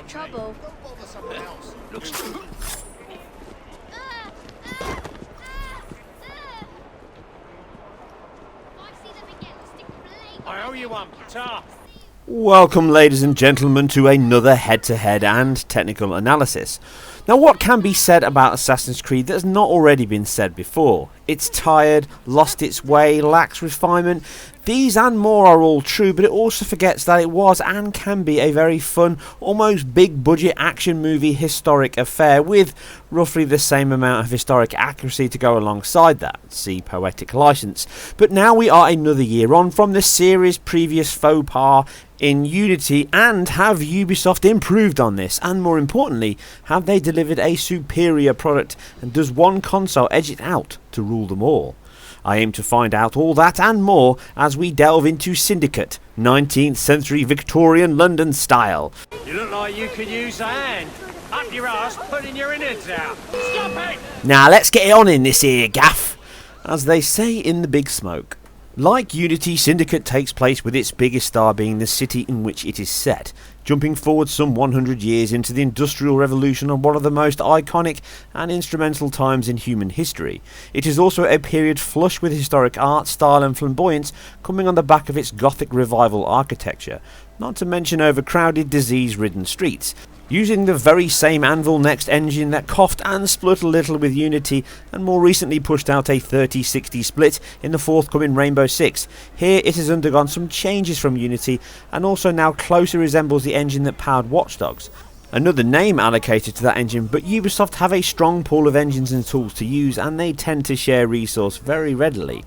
trouble. Looks... I owe you one, Ta. Welcome, ladies and gentlemen, to another head-to-head and technical analysis. Now, what can be said about Assassin's Creed that has not already been said before? It's tired, lost its way, lacks refinement. These and more are all true, but it also forgets that it was and can be a very fun, almost big-budget action movie historic affair with roughly the same amount of historic accuracy to go alongside that. See poetic license. But now we are another year on from the series' previous faux pas in Unity, and have Ubisoft improved on this? And more importantly, have they delivered a superior product, and does one console edge it out to rule them all? I aim to find out all that and more as we delve into Syndicate, 19th century Victorian London style. You look like you could use a hand. Up your ass, putting your innards out. Stop it! Now let's get it on in this here gaff, as they say in the Big Smoke. Like Unity, Syndicate takes place with its biggest star being the city in which it is set, jumping forward some 100 years into the Industrial Revolution on one of the most iconic and instrumental times in human history. It is also a period flush with historic art, style and flamboyance, coming on the back of its Gothic revival architecture, not to mention overcrowded, disease-ridden streets. Using the very same Anvil-Next engine that coughed and split a little with Unity and more recently pushed out a 30-60 split in the forthcoming Rainbow Six. Here it has undergone some changes from Unity and also now closely resembles the engine that powered Watch Dogs. Another name allocated to that engine, but Ubisoft have a strong pool of engines and tools to use, and they tend to share resource very readily.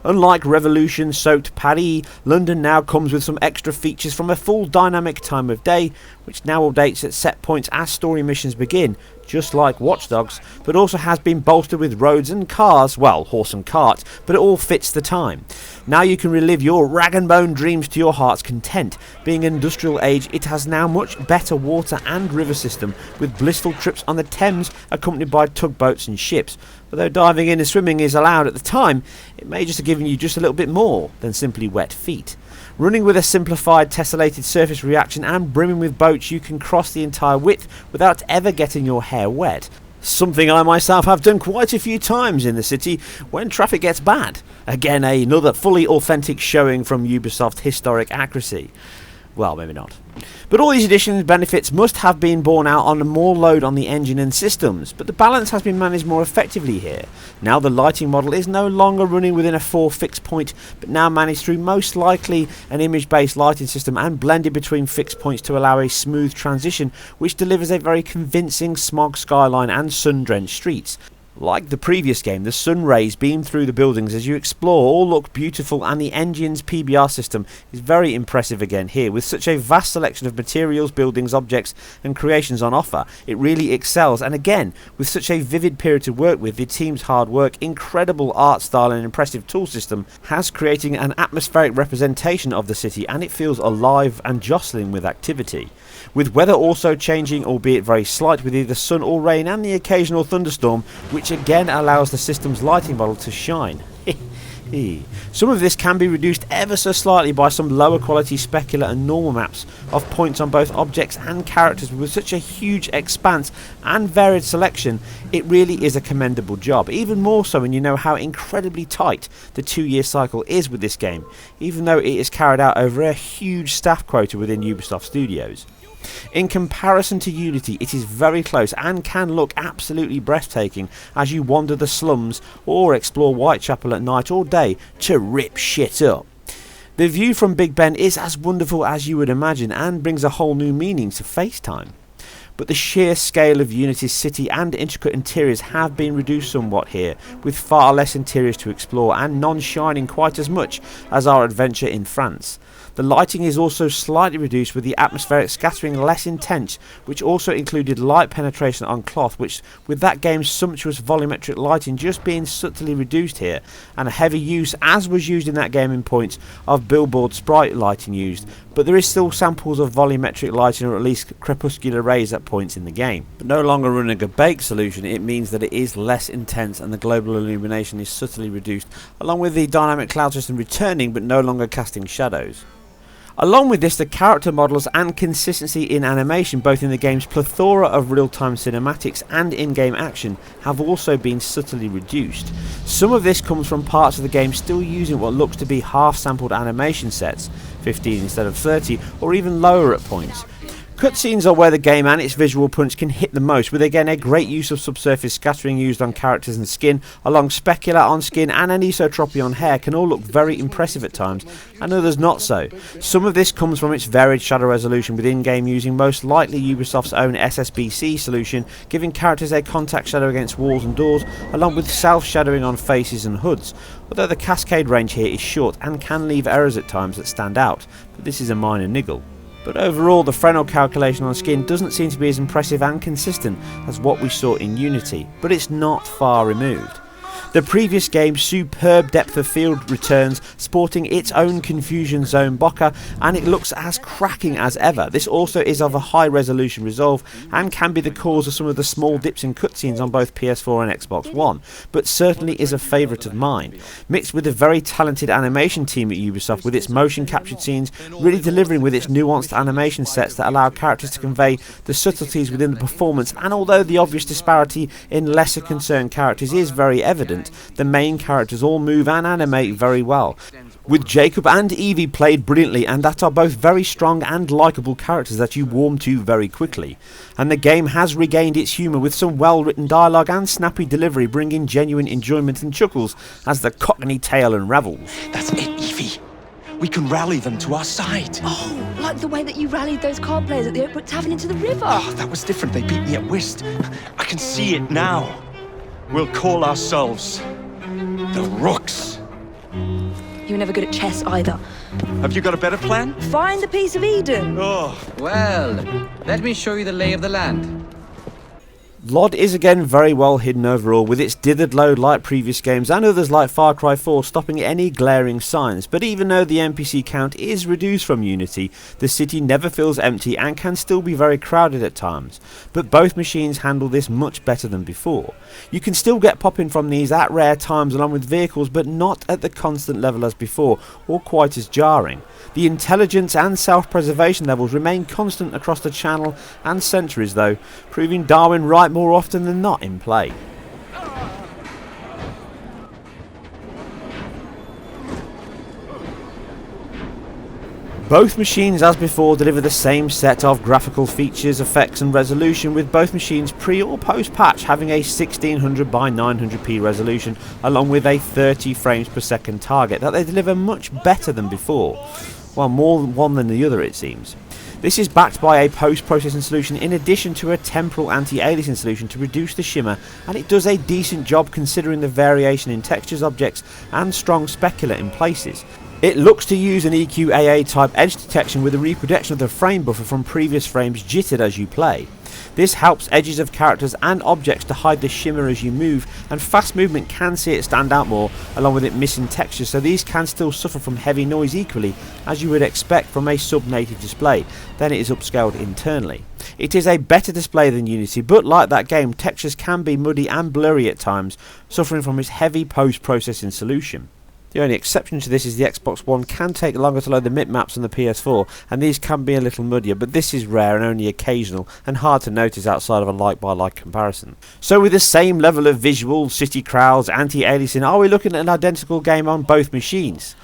Unlike Revolution-soaked Paris, London now comes with some extra features from a full dynamic time of day, which now updates at set points as story missions begin, just like Watch Dogs, but also has been bolstered with roads and cars, well, horse and cart, but it all fits the time. Now you can relive your rag and bone dreams to your heart's content. Being an industrial age, it has now much better water and river system, with blissful trips on the Thames accompanied by tugboats and ships. Although diving in and swimming is allowed at the time, it may just have given you just a little bit more than simply wet feet. Running with a simplified tessellated surface reaction and brimming with boats, you can cross the entire width without ever getting your hair wet. Something I myself have done quite a few times in the city when traffic gets bad. Again, another fully authentic showing from Ubisoft historic accuracy. Well, maybe not. But all these additions and benefits must have been borne out on more load on the engine and systems, but the balance has been managed more effectively here. Now the lighting model is no longer running within a 4 fixed point, but now managed through most likely an image-based lighting system and blended between fixed points to allow a smooth transition, which delivers a very convincing smog skyline and sun-drenched streets. Like the previous game, the sun rays beam through the buildings as you explore all look beautiful, and the engine's PBR system is very impressive again here. With such a vast selection of materials, buildings, objects and creations on offer, it really excels, and again, with such a vivid period to work with, the team's hard work, incredible art style and impressive tool system has creating an atmospheric representation of the city, and it feels alive and jostling with activity. With weather also changing, albeit very slight, with either sun or rain and the occasional thunderstorm, which again allows the system's lighting model to shine. Some of this can be reduced ever so slightly by some lower quality specular and normal maps of points on both objects and characters. With such a huge expanse and varied selection, it really is a commendable job, even more so when you know how incredibly tight the 2-year cycle is with this game, even though it is carried out over a huge staff quota within Ubisoft Studios. In comparison to Unity, it is very close and can look absolutely breathtaking as you wander the slums or explore Whitechapel at night or day to rip shit up. The view from Big Ben is as wonderful as you would imagine and brings a whole new meaning to FaceTime. But the sheer scale of Unity's city and intricate interiors have been reduced somewhat here, with far less interiors to explore and none shining quite as much as our adventure in France. The lighting is also slightly reduced, with the atmospheric scattering less intense, which also included light penetration on cloth, which with that game's sumptuous volumetric lighting just being subtly reduced here, and a heavy use, as was used in that game in points, of billboard sprite lighting used, but there is still samples of volumetric lighting or at least crepuscular rays at points in the game. But no longer running a baked solution, it means that it is less intense and the global illumination is subtly reduced, along with the dynamic cloud system returning but no longer casting shadows. Along with this, the character models and consistency in animation, both in the game's plethora of real-time cinematics and in-game action, have also been subtly reduced. Some of this comes from parts of the game still using what looks to be half-sampled animation sets, 15 instead of 30, or even lower at points. Cutscenes are where the game and its visual punch can hit the most, with again a great use of subsurface scattering used on characters and skin, along specula on skin and anisotropy on hair can all look very impressive at times, and others not so. Some of this comes from its varied shadow resolution within game, using most likely Ubisoft's own SSBC solution, giving characters a contact shadow against walls and doors, along with self-shadowing on faces and hoods, although the cascade range here is short and can leave errors at times that stand out, but this is a minor niggle. But overall, the Fresnel calculation on skin doesn't seem to be as impressive and consistent as what we saw in Unity, but it's not far removed. The previous game's superb depth of field returns, sporting its own confusion zone bokeh, and it looks as cracking as ever. This also is of a high resolution resolve and can be the cause of some of the small dips in cutscenes on both PS4 and Xbox One, but certainly is a favourite of mine. Mixed with a very talented animation team at Ubisoft, with its motion captured scenes really delivering with its nuanced animation sets that allow characters to convey the subtleties within the performance, and although the obvious disparity in lesser concerned characters is very evident, the main characters all move and animate very well, with Jacob and Evie played brilliantly, and that are both very strong and likeable characters that you warm to very quickly. And the game has regained its humour with some well written dialogue and snappy delivery, bringing genuine enjoyment and chuckles as the Cockney tale unravels. That's it, Evie. We can rally them to our side. Oh, like the way that you rallied those card players at the Oakbrook Tavern into the river. Oh, that was different. They beat me at whist. I can see it now. We'll call ourselves the Rooks. You were never good at chess either. Have you got a better plan? Find the piece of Eden. Oh, Well, let me show you the lay of the land. LOD is again very well hidden overall, with its dithered load like previous games and others like Far Cry 4 stopping any glaring signs, but even though the NPC count is reduced from Unity, the city never feels empty and can still be very crowded at times, but both machines handle this much better than before. You can still get popping from these at rare times along with vehicles, but not at the constant level as before, or quite as jarring. The intelligence and self-preservation levels remain constant across the channel and centuries though, proving Darwin right more often than not in play. Both machines, as before, deliver the same set of graphical features, effects and resolution, with both machines pre or post patch having a 1600 by 900p resolution along with a 30 frames per second target that they deliver much better than before. Well, more one than the other it seems. This is backed by a post-processing solution in addition to a temporal anti-aliasing solution to reduce the shimmer, and it does a decent job considering the variation in textures, objects and strong specula in places. It looks to use an EQAA type edge detection with a reproduction of the frame buffer from previous frames jittered as you play. This helps edges of characters and objects to hide the shimmer as you move, and fast movement can see it stand out more along with it missing texture, so these can still suffer from heavy noise equally as you would expect from a sub-native display. Then it is upscaled internally. It is a better display than Unity, but like that game, textures can be muddy and blurry at times, suffering from its heavy post-processing solution. The only exception to this is the Xbox One can take longer to load the mip-maps on the PS4, and these can be a little muddier, but this is rare and only occasional, and hard to notice outside of a like-by-like comparison. So with the same level of visual, city crowds, anti-aliasing, are we looking at an identical game on both machines?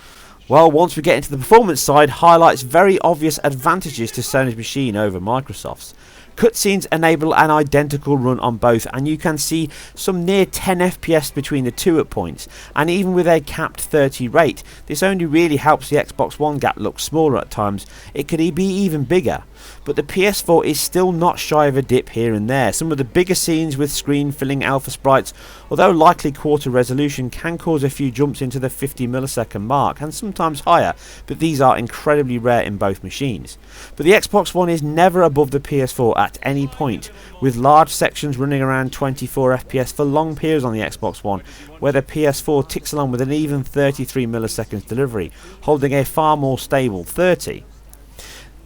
Well, once we get into the performance side, highlights very obvious advantages to Sony's machine over Microsoft's. Cutscenes enable an identical run on both, and you can see some near 10 FPS between the two at points, and even with a capped 30 rate, this only really helps the Xbox One gap look smaller at times. It could be even bigger, but the PS4 is still not shy of a dip here and there. Some of the bigger scenes with screen filling alpha sprites, although likely quarter resolution, can cause a few jumps into the 50 millisecond mark and sometimes higher, but these are incredibly rare in both machines. But the Xbox One is never above the PS4 at any point, with large sections running around 24 FPS for long periods on the Xbox One, where the PS4 ticks along with an even 33 milliseconds delivery, holding a far more stable 30.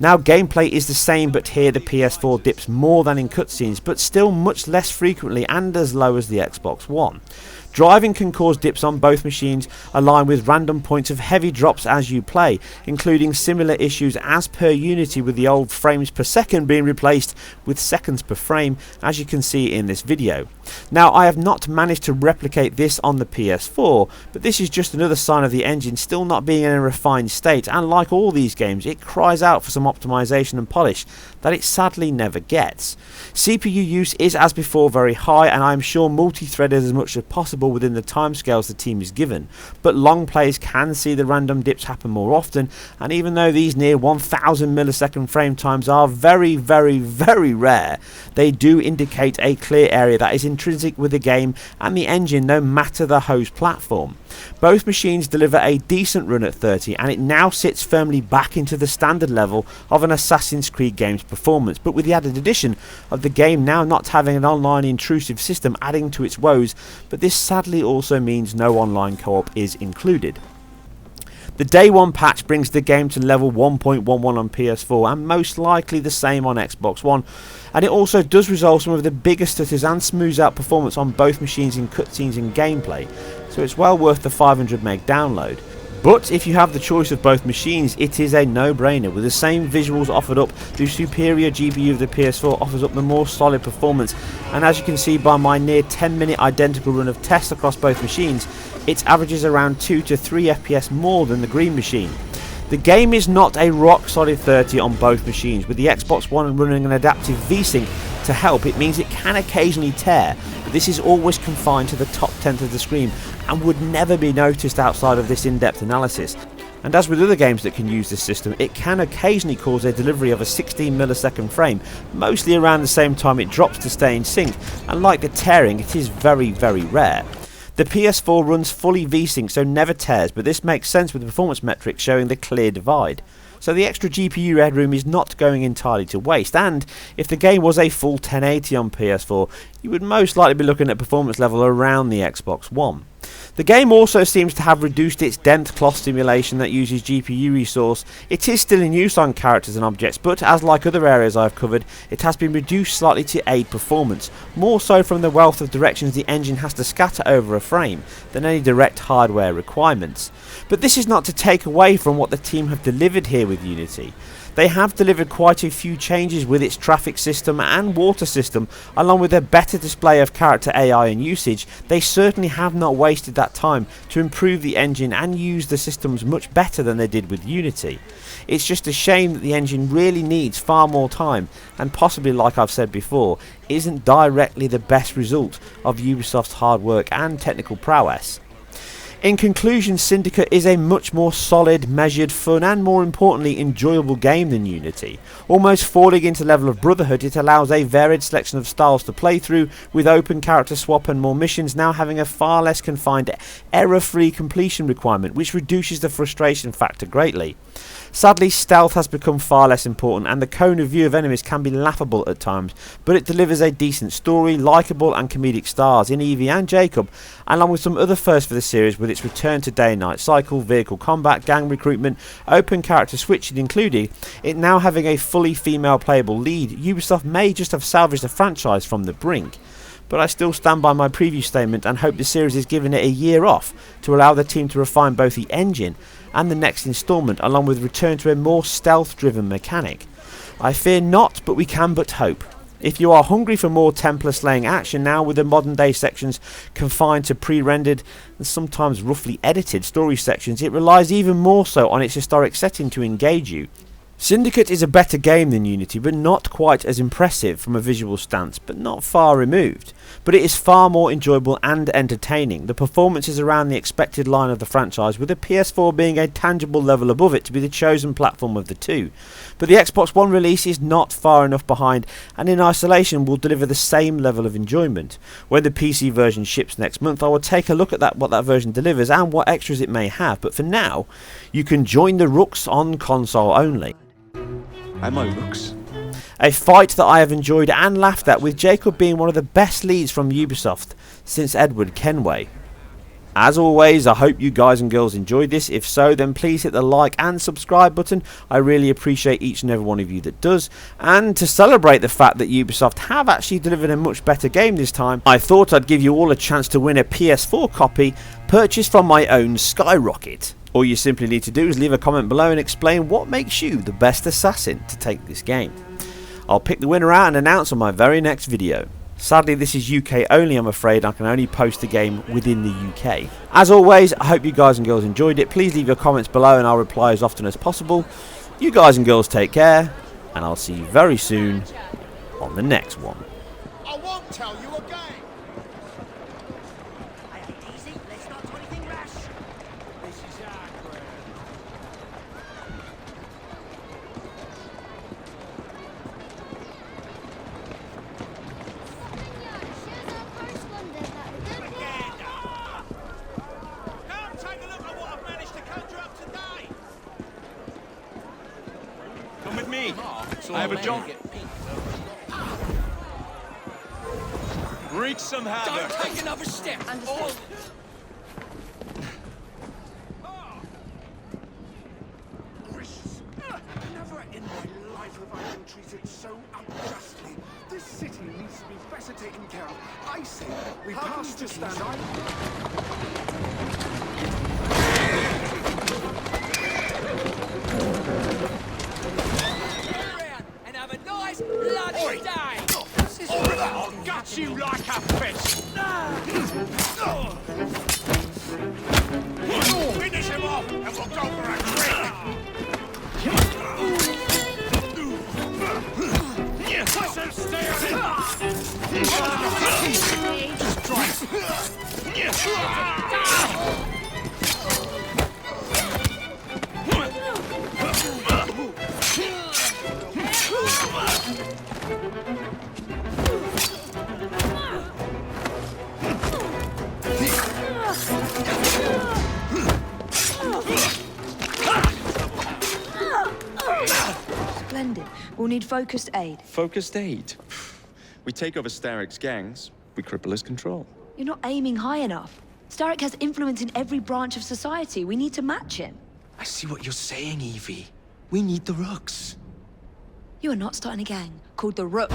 Now gameplay is the same, but here the PS4 dips more than in cutscenes, but still much less frequently and as low as the Xbox One. Driving can cause dips on both machines, along with random points of heavy drops as you play, including similar issues as per Unity, with the old frames per second being replaced with seconds per frame, as you can see in this video. Now, I have not managed to replicate this on the PS4, but this is just another sign of the engine still not being in a refined state, and like all these games, it cries out for some optimization and polish that it sadly never gets. CPU use is, as before, very high, and I am sure multi-threaded as much as possible within the timescales the team is given, but long plays can see the random dips happen more often, and even though these near 1000 millisecond frame times are very rare, they do indicate a clear area that is intrinsic with the game and the engine, no matter the host platform. Both machines deliver a decent run at 30, and it now sits firmly back into the standard level of an Assassin's Creed game's performance, but with the added addition of the game now not having an online intrusive system adding to its woes, but this sadly also means no online co-op is included. The day one patch brings the game to level 1.11 on PS4 and most likely the same on Xbox One, and it also does resolve some of the bigger stutters and smooths out performance on both machines in cutscenes and gameplay, so it's well worth the 500 meg download. But if you have the choice of both machines, it is a no-brainer. With the same visuals offered up, the superior GPU of the PS4 offers up the more solid performance, and as you can see by my near 10-minute identical run of tests across both machines, it averages around 2 to 3 FPS more than the green machine. The game is not a rock solid 30 on both machines. With the Xbox One running an adaptive VSync to help, it means it can occasionally tear, but this is always confined to the top tenth of the screen and would never be noticed outside of this in-depth analysis. And as with other games that can use this system, it can occasionally cause a delivery of a 16 millisecond frame, mostly around the same time it drops to stay in sync, and like the tearing, it is very rare. The PS4 runs fully VSync, so never tears, but this makes sense with the performance metrics showing the clear divide. So the extra GPU headroom is not going entirely to waste, and if the game was a full 1080 on PS4, you would most likely be looking at performance level around the Xbox One. The game also seems to have reduced its dense cloth simulation that uses GPU resource. It is still in use on characters and objects, but as like other areas I've covered, it has been reduced slightly to aid performance, more so from the wealth of directions the engine has to scatter over a frame than any direct hardware requirements. But this is not to take away from what the team have delivered here with Unity. They have delivered quite a few changes with its traffic system and water system, along with a better display of character AI and usage. They certainly have not wasted that time to improve the engine and use the systems much better than they did with Unity. It's just a shame that the engine really needs far more time, and possibly, like I've said before, isn't directly the best result of Ubisoft's hard work and technical prowess. In conclusion, Syndicate is a much more solid, measured, fun and more importantly enjoyable game than Unity. Almost falling into the level of Brotherhood, it allows a varied selection of styles to play through, with open character swap and more missions now having a far less confined error-free completion requirement, which reduces the frustration factor greatly. Sadly, stealth has become far less important and the cone of view of enemies can be laughable at times, but it delivers a decent story, likeable and comedic stars in Evie and Jacob, along with some other firsts for the series with its return to day and night cycle, vehicle combat, gang recruitment, open character switching included, it now having a fully female playable lead. Ubisoft may just have salvaged the franchise from the brink. But I still stand by my previous statement and hope the series is giving it a year off to allow the team to refine both the engine and the next instalment, along with return to a more stealth-driven mechanic. I fear not, but we can but hope. If you are hungry for more Templar slaying action now, with the modern day sections confined to pre-rendered and sometimes roughly edited story sections, it relies even more so on its historic setting to engage you. Syndicate is a better game than Unity, but not quite as impressive from a visual stance, but not far removed. But it is far more enjoyable and entertaining. The performance is around the expected line of the franchise, with the PS4 being a tangible level above it to be the chosen platform of the two. But the Xbox One release is not far enough behind, and in isolation will deliver the same level of enjoyment. When the PC version ships next month, I will take a look at what that version delivers and what extras it may have, but for now, you can join the Rooks on console only. Am I Rooks? A fight that I have enjoyed and laughed at, with Jacob being one of the best leads from Ubisoft since Edward Kenway. As always, I hope you guys and girls enjoyed this. If so, then please hit the like and subscribe button. I really appreciate each and every one of you that does. And to celebrate the fact that Ubisoft have actually delivered a much better game this time, I thought I'd give you all a chance to win a PS4 copy purchased from my own Skyrocket. All you simply need to do is leave a comment below and explain what makes you the best assassin to take this game. I'll pick the winner out and announce on my very next video. Sadly, this is UK only, I'm afraid. I can only post the game within the UK. As always, I hope you guys and girls enjoyed it. Please leave your comments below and I'll reply as often as possible. You guys and girls take care, and I'll see you very soon on the next one. I won't tell you again. Easy, let's not do anything rash. This is our ground. Come take a look at what I've managed to conjure up today. Come with me. I have a job. Wreak some havoc. Don't take another step. Understood. Never in my life have I been treated so unjustly. This city needs to be better taken care of. I say we pass to stand. And have a nice bloody day. I'll gut you like a fish. Finish him off, and we'll go for a drink. Put some steering. Splendid. We'll need focused aid. Focused aid. We take over Starrick's gangs, we cripple his control. You're not aiming high enough. Starrick has influence in every branch of society. We need to match him. I see what you're saying, Evie. We need the Rooks. You are not starting a gang called the Rooks.